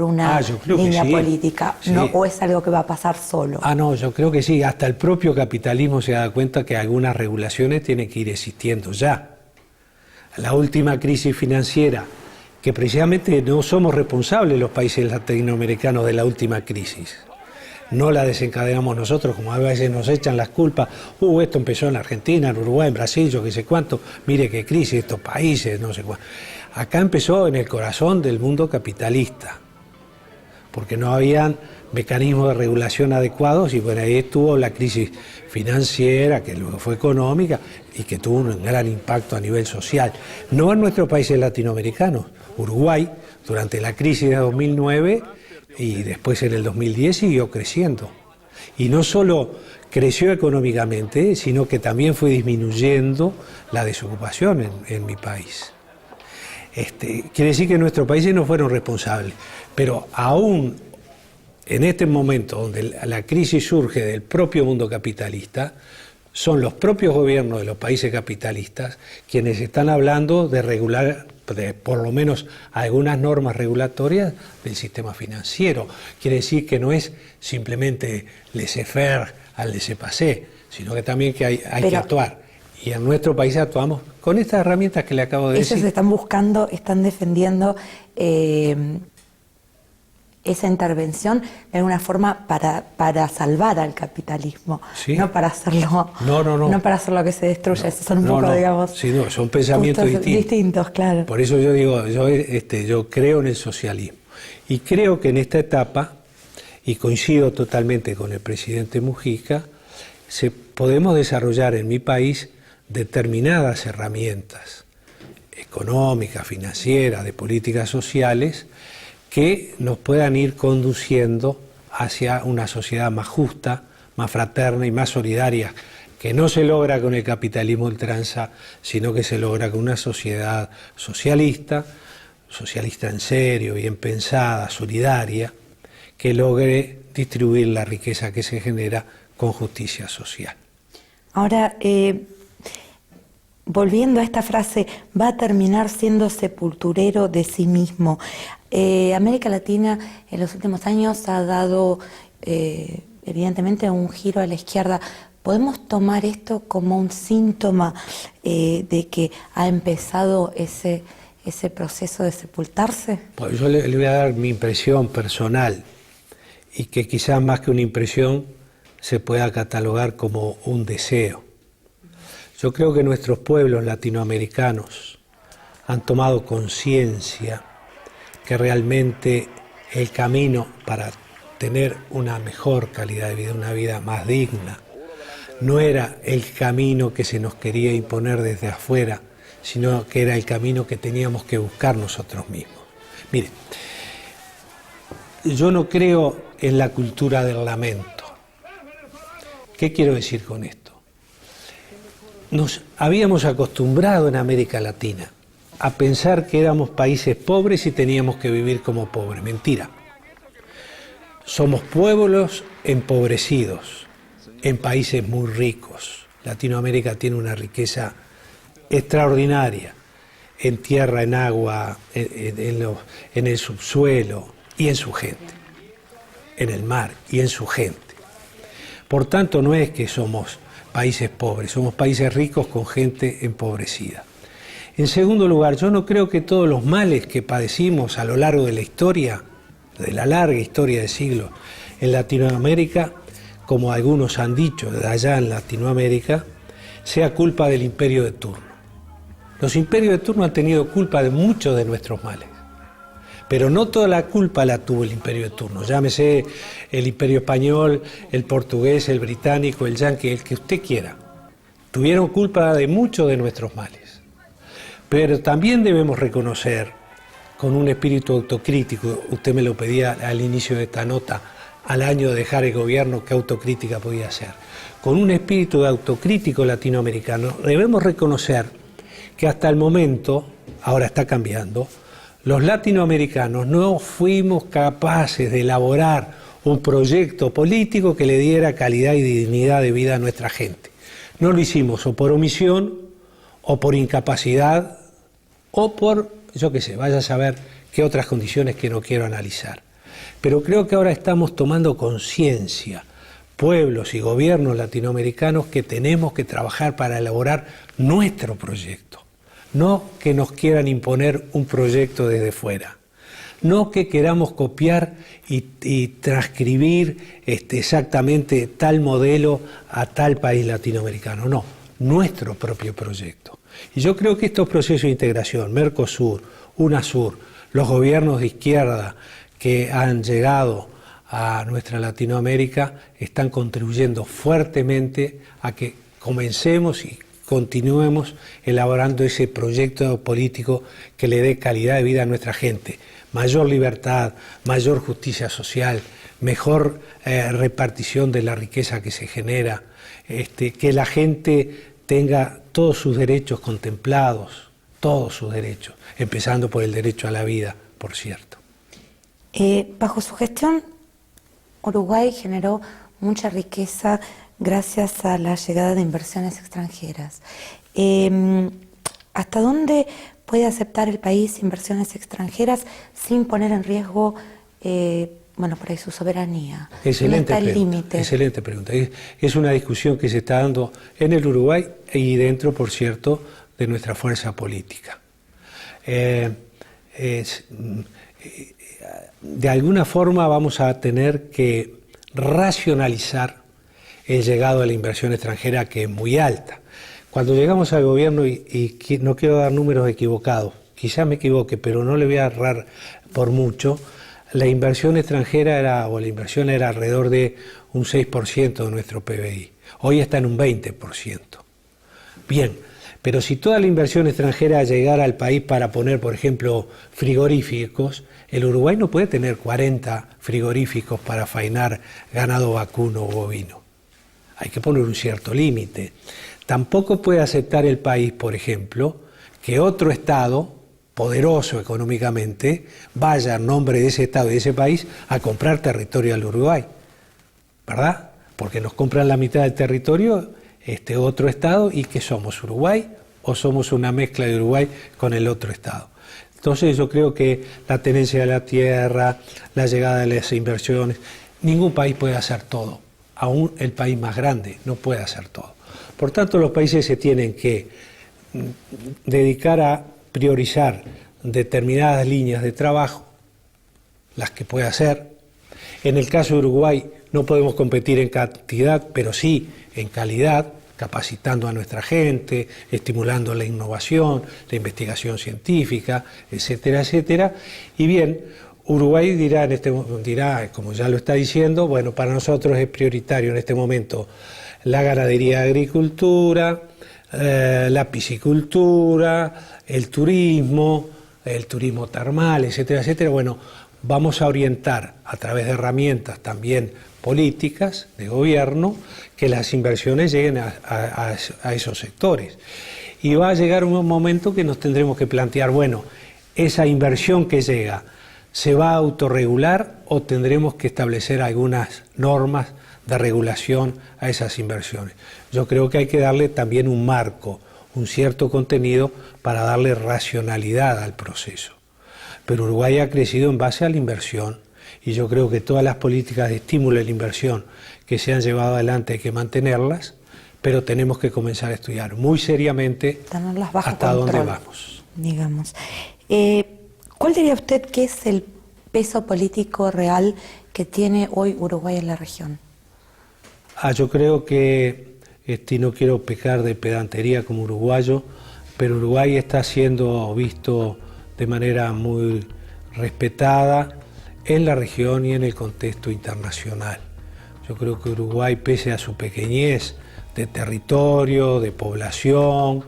una línea política, ¿no? ¿O es algo que va a pasar solo? No, yo creo que sí. Hasta el propio capitalismo se da cuenta que algunas regulaciones tienen que ir existiendo ya. La última crisis financiera, que precisamente no somos responsables los países latinoamericanos de la última crisis. No la desencadenamos nosotros, como a veces nos echan las culpas. Esto empezó en Argentina, en Uruguay, en Brasil, yo qué sé cuánto. Mire qué crisis, estos países, no sé cuánto. Acá empezó en el corazón del mundo capitalista. porque no habían mecanismos de regulación adecuados, y bueno, ahí estuvo la crisis financiera, que luego fue económica, y que tuvo un gran impacto a nivel social. No en nuestros países latinoamericanos. Uruguay, durante la crisis de 2009 y después en el 2010, siguió creciendo. Y no solo creció económicamente, sino que también fue disminuyendo la desocupación en mi país. Quiere decir que nuestros países no fueron responsables, pero aún en este momento donde la crisis surge del propio mundo capitalista, son los propios gobiernos de los países capitalistas quienes están hablando de regular, de por lo menos algunas normas regulatorias del sistema financiero. Quiere decir que no es simplemente laissez-faire al laissez-passer, sino que también que hay que actuar. Y en nuestro país actuamos con estas herramientas que le acabo de decir. Ellos están buscando, están defendiendo esa intervención de alguna forma para salvar al capitalismo, ¿sí? No para hacerlo, no para hacerlo que se destruya. Esos son un poco, digamos, sí, no, son pensamientos distintos, claro. Por eso yo digo, yo creo en el socialismo y creo que en esta etapa, y coincido totalmente con el presidente Mujica, podemos desarrollar en mi país determinadas herramientas económicas, financieras, de políticas sociales, que nos puedan ir conduciendo hacia una sociedad más justa, más fraterna y más solidaria, que no se logra con el capitalismo ultranza, sino que se logra con una sociedad socialista en serio, bien pensada, solidaria, que logre distribuir la riqueza que se genera con justicia social. Ahora, volviendo a esta frase, va a terminar siendo sepulturero de sí mismo. América Latina en los últimos años ha dado evidentemente un giro a la izquierda. ¿Podemos tomar esto como un síntoma de que ha empezado ese proceso de sepultarse? Pues yo le voy a dar mi impresión personal, y que quizás más que una impresión se pueda catalogar como un deseo. Yo creo que nuestros pueblos latinoamericanos han tomado conciencia que realmente el camino para tener una mejor calidad de vida, una vida más digna, no era el camino que se nos quería imponer desde afuera, sino que era el camino que teníamos que buscar nosotros mismos. Mire, yo no creo en la cultura del lamento. ¿Qué quiero decir con esto? Nos habíamos acostumbrado en América Latina a pensar que éramos países pobres y teníamos que vivir como pobres. Mentira. Somos pueblos empobrecidos en países muy ricos. Latinoamérica tiene una riqueza extraordinaria en tierra, en agua, en el subsuelo y en su gente, en el mar y en su gente. Por tanto, no es que somos países pobres, somos países ricos con gente empobrecida. En segundo lugar, yo no creo que todos los males que padecimos a lo largo de la historia, de la larga historia de siglos en Latinoamérica, como algunos han dicho de allá en Latinoamérica, sea culpa del imperio de turno. Los imperios de turno han tenido culpa de muchos de nuestros males, pero no toda la culpa la tuvo el imperio de turno. Llámese el imperio español, el portugués, el británico, el yanqui, el que usted quiera. Tuvieron culpa de muchos de nuestros males. Pero también debemos reconocer, con un espíritu autocrítico, usted me lo pedía al inicio de esta nota, al año de dejar el gobierno, ¿qué autocrítica podía hacer? Con un espíritu de autocrítico latinoamericano, debemos reconocer que hasta el momento, ahora está cambiando, los latinoamericanos no fuimos capaces de elaborar un proyecto político que le diera calidad y dignidad de vida a nuestra gente. No lo hicimos o por omisión, o por incapacidad, o por, yo qué sé, vaya a saber qué otras condiciones que no quiero analizar. Pero creo que ahora estamos tomando conciencia, pueblos y gobiernos latinoamericanos, que tenemos que trabajar para elaborar nuestro proyecto. No que nos quieran imponer un proyecto desde fuera. No que queramos copiar y transcribir exactamente tal modelo a tal país latinoamericano. No, nuestro propio proyecto. Y yo creo que estos procesos de integración, Mercosur, UNASUR, los gobiernos de izquierda que han llegado a nuestra Latinoamérica están contribuyendo fuertemente a que comencemos y continuemos elaborando ese proyecto político que le dé calidad de vida a nuestra gente. Mayor libertad, mayor justicia social, mejor repartición de la riqueza que se genera, que la gente tenga todos sus derechos contemplados, todos sus derechos, empezando por el derecho a la vida, por cierto. Bajo su gestión, Uruguay generó mucha riqueza gracias a la llegada de inversiones extranjeras. ¿Hasta dónde puede aceptar el país inversiones extranjeras sin poner en riesgo, por ahí su soberanía? Excelente ¿Dónde está el pregunta, límite? excelente pregunta. Es una discusión que se está dando en el Uruguay y dentro, por cierto, de nuestra fuerza política. De alguna forma vamos a tener que racionalizar el llegado a la inversión extranjera, que es muy alta. Cuando llegamos al gobierno, y no quiero dar números equivocados, quizás me equivoque, pero no le voy a errar por mucho, la inversión extranjera era alrededor de un 6% de nuestro PBI. Hoy está en un 20%. Bien, pero si toda la inversión extranjera llegara al país para poner, por ejemplo, frigoríficos, el Uruguay no puede tener 40 frigoríficos para faenar ganado vacuno o bovino. Hay que poner un cierto límite. Tampoco puede aceptar el país, por ejemplo, que otro Estado, poderoso económicamente, vaya en nombre de ese Estado y de ese país a comprar territorio al Uruguay, ¿verdad? Porque nos compran la mitad del territorio otro Estado, y ¿qué somos? ¿Uruguay o somos una mezcla de Uruguay con el otro Estado? Entonces yo creo que la tenencia de la tierra, la llegada de las inversiones, ningún país puede hacer todo, aún el país más grande no puede hacer todo. Por tanto, los países se tienen que dedicar a priorizar determinadas líneas de trabajo, las que puede hacer. En el caso de Uruguay no podemos competir en cantidad, pero sí en calidad, capacitando a nuestra gente, estimulando la innovación, la investigación científica, etcétera, etcétera. Y bien, Uruguay dirá, como ya lo está diciendo, bueno, para nosotros es prioritario en este momento la ganadería, agricultura, la piscicultura, el turismo termal, etcétera, etcétera. Bueno, vamos a orientar a través de herramientas también políticas de gobierno que las inversiones lleguen a esos sectores. Y va a llegar un momento que nos tendremos que plantear, bueno, esa inversión que llega, ¿se va a autorregular o tendremos que establecer algunas normas de regulación a esas inversiones? Yo creo que hay que darle también un marco, un cierto contenido para darle racionalidad al proceso. Pero Uruguay ha crecido en base a la inversión, y yo creo que todas las políticas de estímulo de la inversión que se han llevado adelante hay que mantenerlas, pero tenemos que comenzar a estudiar muy seriamente hasta dónde vamos. Digamos. ¿Cuál diría usted que es el peso político real que tiene hoy Uruguay en la región? Yo creo que, y no quiero pecar de pedantería como uruguayo, pero Uruguay está siendo visto de manera muy respetada en la región y en el contexto internacional. Yo creo que Uruguay, pese a su pequeñez de territorio, de población,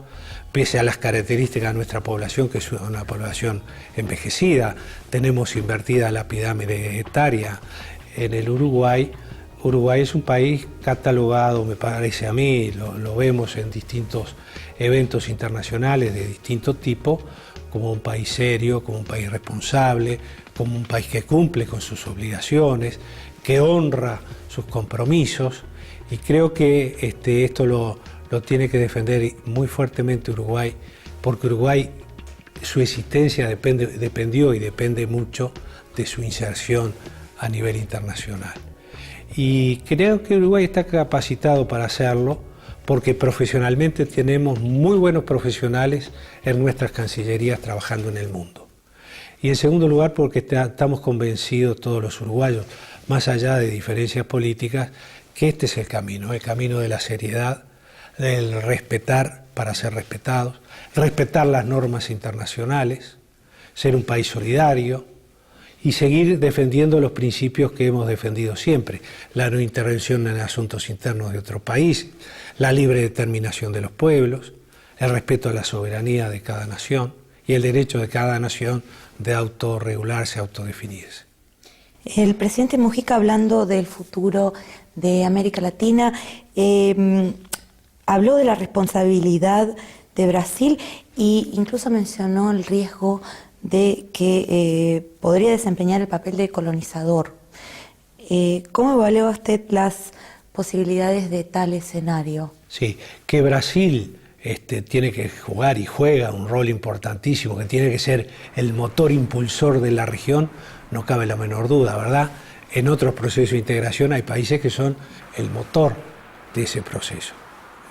pese a las características de nuestra población, que es una población envejecida, tenemos invertida la pirámide etaria en el Uruguay. Uruguay es un país catalogado, me parece a mí, lo vemos en distintos eventos internacionales de distinto tipo, como un país serio, como un país responsable, como un país que cumple con sus obligaciones, que honra sus compromisos, y creo que esto lo tiene que defender muy fuertemente Uruguay, porque Uruguay, su existencia dependió y depende mucho de su inserción a nivel internacional. Y creo que Uruguay está capacitado para hacerlo, porque profesionalmente tenemos muy buenos profesionales en nuestras cancillerías trabajando en el mundo. Y en segundo lugar, porque estamos convencidos todos los uruguayos, más allá de diferencias políticas, que este es el camino de la seriedad, del respetar para ser respetados, respetar las normas internacionales, ser un país solidario y seguir defendiendo los principios que hemos defendido siempre: la no intervención en asuntos internos de otro país, la libre determinación de los pueblos, el respeto a la soberanía de cada nación y el derecho de cada nación de autorregularse, autodefinirse. El presidente Mujica, hablando del futuro de América Latina, habló de la responsabilidad de Brasil e incluso mencionó el riesgo de que podría desempeñar el papel de colonizador. ¿Cómo evalúa usted las posibilidades de tal escenario? Sí, que Brasil tiene que jugar y juega un rol importantísimo, que tiene que ser el motor impulsor de la región, no cabe la menor duda, ¿verdad? En otros procesos de integración hay países que son el motor de ese proceso.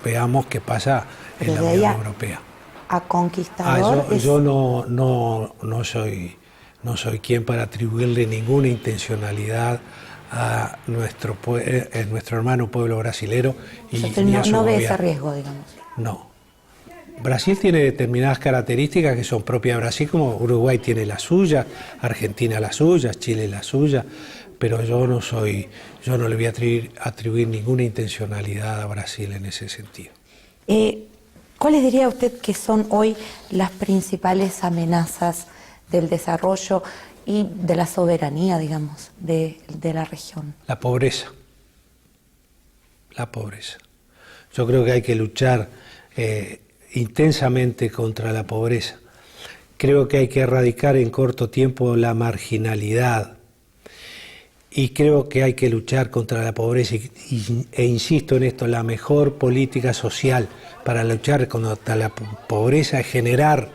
Veamos qué pasa en la Unión Europea. A conquistador. Yo no soy quien para atribuirle ninguna intencionalidad a nuestro hermano pueblo brasilero y ni a su no ve gobierno. Ese riesgo, digamos. No. Brasil tiene determinadas características que son propias de Brasil, como Uruguay tiene la suya, Argentina la suya, Chile la suya, pero yo no le voy a atribuir ninguna intencionalidad a Brasil en ese sentido. ¿Cuáles diría usted que son hoy las principales amenazas del desarrollo y de la soberanía, digamos, de la región? La pobreza. La pobreza. Yo creo que hay que luchar intensamente contra la pobreza. Creo que hay que erradicar en corto tiempo la marginalidad. Y creo que hay que luchar contra la pobreza e insisto en esto: la mejor política social para luchar contra la pobreza es generar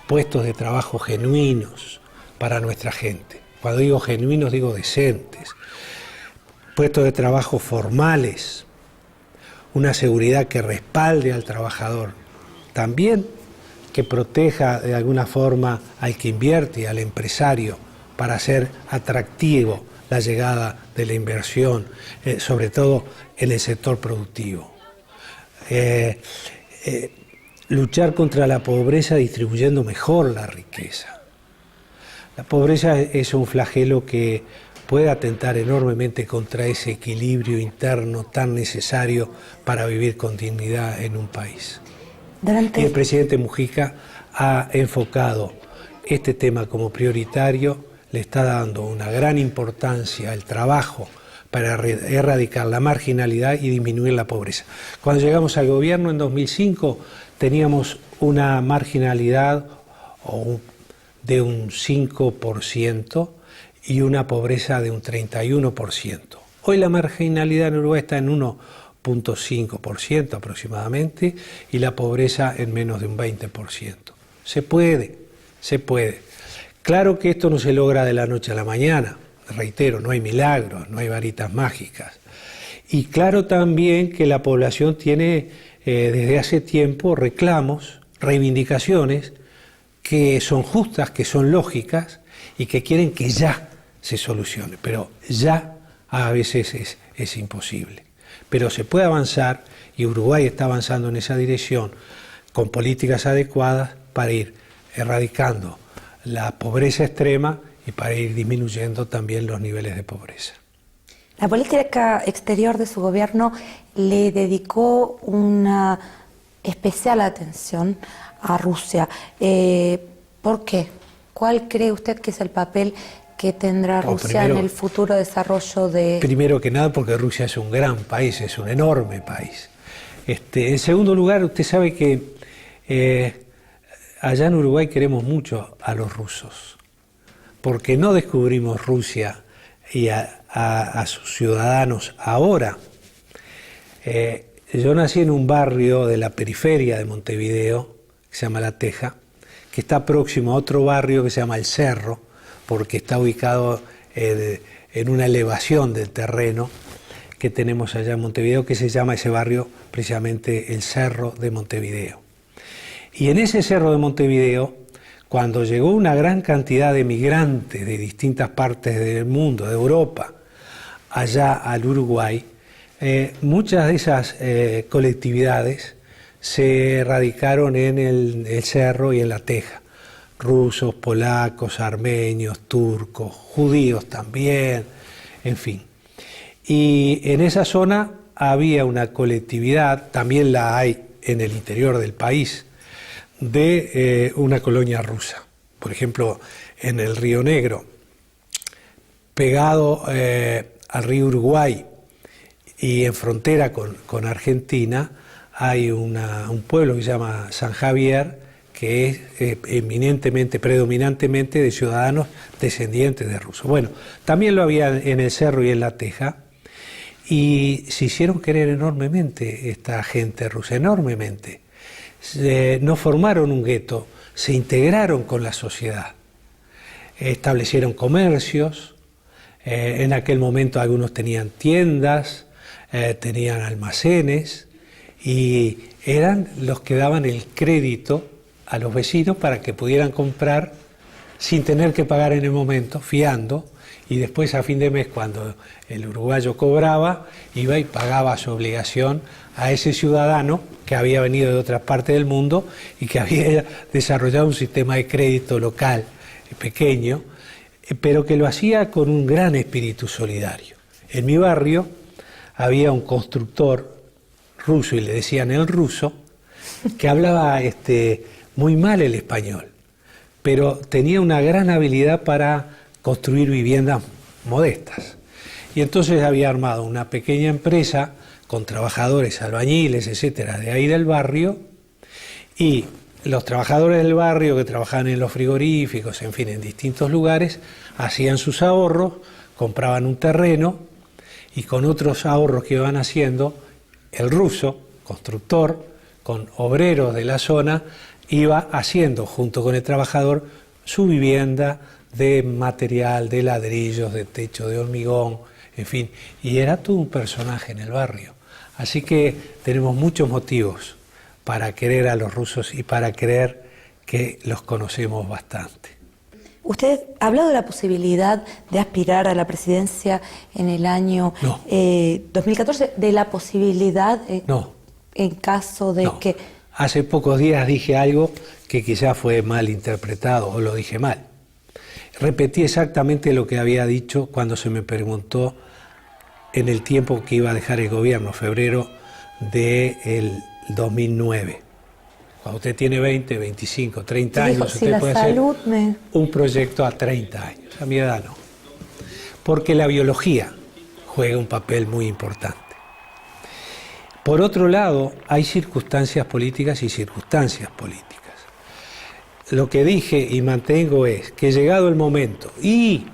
puestos de trabajo genuinos para nuestra gente. Cuando digo genuinos, digo decentes. Puestos de trabajo formales, una seguridad que respalde al trabajador, también que proteja de alguna forma al que invierte y al empresario para hacer atractivo la llegada de la inversión, sobre todo en el sector productivo. Luchar contra la pobreza distribuyendo mejor la riqueza. La pobreza es un flagelo que puede atentar enormemente contra ese equilibrio interno tan necesario para vivir con dignidad en un país. Y el presidente Mujica ha enfocado este tema como prioritario, le está dando una gran importancia al trabajo para erradicar la marginalidad y disminuir la pobreza. Cuando llegamos al gobierno en 2005 teníamos una marginalidad de un 5% y una pobreza de un 31%. Hoy la marginalidad en Uruguay está en 1.5% aproximadamente y la pobreza en menos de un 20%. Se puede. Claro que esto no se logra de la noche a la mañana, reitero, no hay milagros, no hay varitas mágicas. Y claro también que la población tiene desde hace tiempo reclamos, reivindicaciones que son justas, que son lógicas y que quieren que ya se solucione, pero ya a veces es imposible. Pero se puede avanzar y Uruguay está avanzando en esa dirección con políticas adecuadas para ir erradicando la pobreza extrema y para ir disminuyendo también los niveles de pobreza. La política exterior de su gobierno le dedicó una especial atención a Rusia. ¿Por qué? ¿Cuál cree usted que es el papel que tendrá Rusia en el futuro desarrollo de...? Primero que nada porque Rusia es un gran país, es un enorme país. En segundo lugar, usted sabe que allá en Uruguay queremos mucho a los rusos, porque no descubrimos Rusia y a sus ciudadanos ahora. Yo nací en un barrio de la periferia de Montevideo, que se llama La Teja, que está próximo a otro barrio que se llama El Cerro, porque está ubicado en una elevación del terreno que tenemos allá en Montevideo, que se llama ese barrio precisamente el Cerro de Montevideo. Y en ese Cerro de Montevideo, cuando llegó una gran cantidad de migrantes de distintas partes del mundo, de Europa, allá al Uruguay, muchas de esas colectividades se radicaron en el Cerro y en La Teja. rusos, polacos, armenios, turcos, judíos también, en fin. Y en esa zona había una colectividad, también la hay en el interior del país, de una colonia rusa. Por ejemplo, en el Río Negro, pegado al río Uruguay y en frontera con Argentina, hay un pueblo que se llama San Javier, que es eminentemente, predominantemente de ciudadanos descendientes de rusos. Bueno, también lo había en el Cerro y en La Teja, y se hicieron querer enormemente esta gente rusa, enormemente. No formaron un gueto, se integraron con la sociedad, establecieron comercios, en aquel momento algunos tenían tiendas, tenían almacenes, y eran los que daban el crédito a los vecinos para que pudieran comprar sin tener que pagar en el momento, fiando, y después a fin de mes, cuando el uruguayo cobraba, iba y pagaba su obligación a ese ciudadano que había venido de otra parte del mundo y que había desarrollado un sistema de crédito local pequeño, pero que lo hacía con un gran espíritu solidario. En mi barrio había un constructor ruso, y le decían el ruso, que hablaba muy mal el español, pero tenía una gran habilidad para construir viviendas modestas. Y entonces había armado una pequeña empresa con trabajadores, albañiles, etcétera, de ahí del barrio, y los trabajadores del barrio que trabajaban en los frigoríficos, en fin, en distintos lugares, hacían sus ahorros, compraban un terreno, y con otros ahorros que iban haciendo, el ruso, constructor, con obreros de la zona, iba haciendo junto con el trabajador su vivienda de material, de ladrillos, de techo de hormigón, en fin, y era todo un personaje en el barrio. Así que tenemos muchos motivos para querer a los rusos y para creer que los conocemos bastante. Usted ha hablado de la posibilidad de aspirar a la presidencia en el año 2014, de la posibilidad en caso de que... Hace pocos días dije algo que quizás fue mal interpretado o lo dije mal. Repetí exactamente lo que había dicho cuando se me preguntó en el tiempo que iba a dejar el gobierno, febrero del 2009. Cuando usted tiene 20, 25, 30 años, si usted puede hacer me... un proyecto a 30 años. A mi edad no. Porque la biología juega un papel muy importante. Por otro lado, hay circunstancias políticas y circunstancias políticas. Lo que dije y mantengo es que llegado el momento y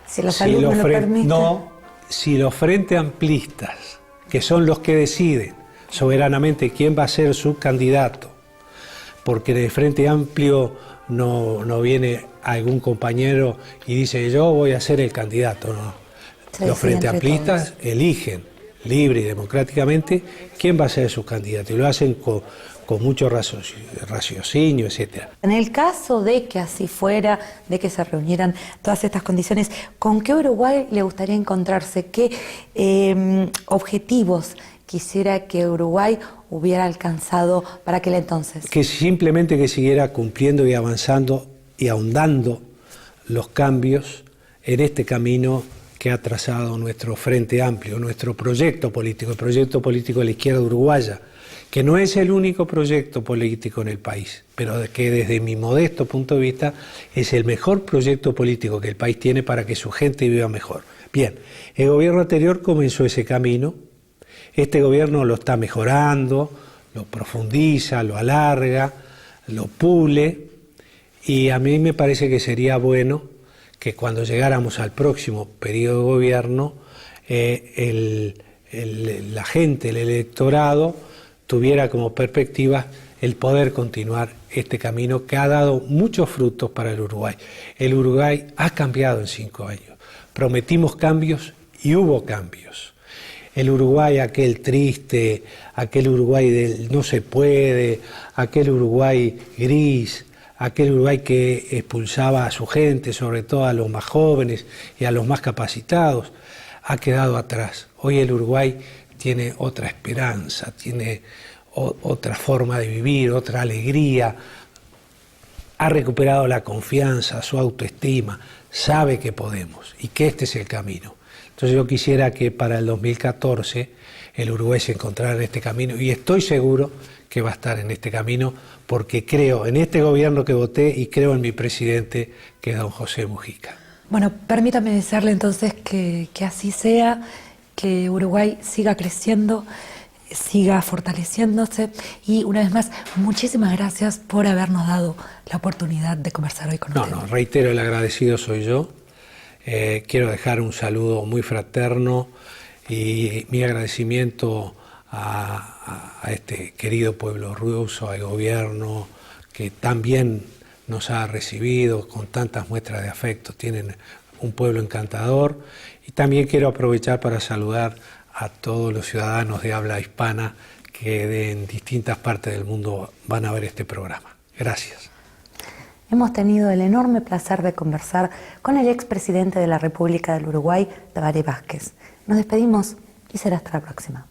si la salud me lo permite. Si los frentes amplistas, que son los que deciden soberanamente quién va a ser su candidato, porque en el Frente Amplio no viene algún compañero y dice yo voy a ser el candidato, no. Los Frentes Amplistas eligen libre y democráticamente quién va a ser su candidato y lo hacen con mucho raciocinio, etc. En el caso de que así fuera, de que se reunieran todas estas condiciones, ¿con qué Uruguay le gustaría encontrarse? ¿Qué objetivos quisiera que Uruguay hubiera alcanzado para aquel entonces? Que simplemente que siguiera cumpliendo y avanzando y ahondando los cambios en este camino que ha trazado nuestro Frente Amplio, nuestro proyecto político, el proyecto político de la izquierda uruguaya, que no es el único proyecto político en el país, pero que desde mi modesto punto de vista es el mejor proyecto político que el país tiene para que su gente viva mejor. Bien, el gobierno anterior comenzó ese camino, este gobierno lo está mejorando, lo profundiza, lo alarga, lo pule, y a mí me parece que sería bueno que cuando llegáramos al próximo periodo de gobierno, la gente, el electorado, tuviera como perspectiva el poder continuar este camino que ha dado muchos frutos para el Uruguay. El Uruguay ha cambiado en 5 años. Prometimos cambios y hubo cambios. El Uruguay aquel triste, aquel Uruguay del no se puede, aquel Uruguay gris, aquel Uruguay que expulsaba a su gente, sobre todo a los más jóvenes y a los más capacitados, ha quedado atrás. Hoy el Uruguay tiene otra esperanza, tiene otra forma de vivir, otra alegría, ha recuperado la confianza, su autoestima, sabe que podemos y que este es el camino. Entonces yo quisiera que para el 2014 el Uruguay se encontrara en este camino y estoy seguro que va a estar en este camino porque creo en este gobierno que voté y creo en mi presidente, que es don José Mujica. Bueno, permítame desearle entonces que así sea, que Uruguay siga creciendo, siga fortaleciéndose y una vez más, muchísimas gracias por habernos dado la oportunidad de conversar hoy con usted. No, reitero, el agradecido soy yo. Quiero dejar un saludo muy fraterno y mi agradecimiento a este querido pueblo ruso, al gobierno que también nos ha recibido con tantas muestras de afecto. Tienen un pueblo encantador y también quiero aprovechar para saludar a todos los ciudadanos de habla hispana que en distintas partes del mundo van a ver este programa. Gracias. Hemos tenido el enorme placer de conversar con el expresidente de la República del Uruguay, Tabaré Vázquez. Nos despedimos y será hasta la próxima.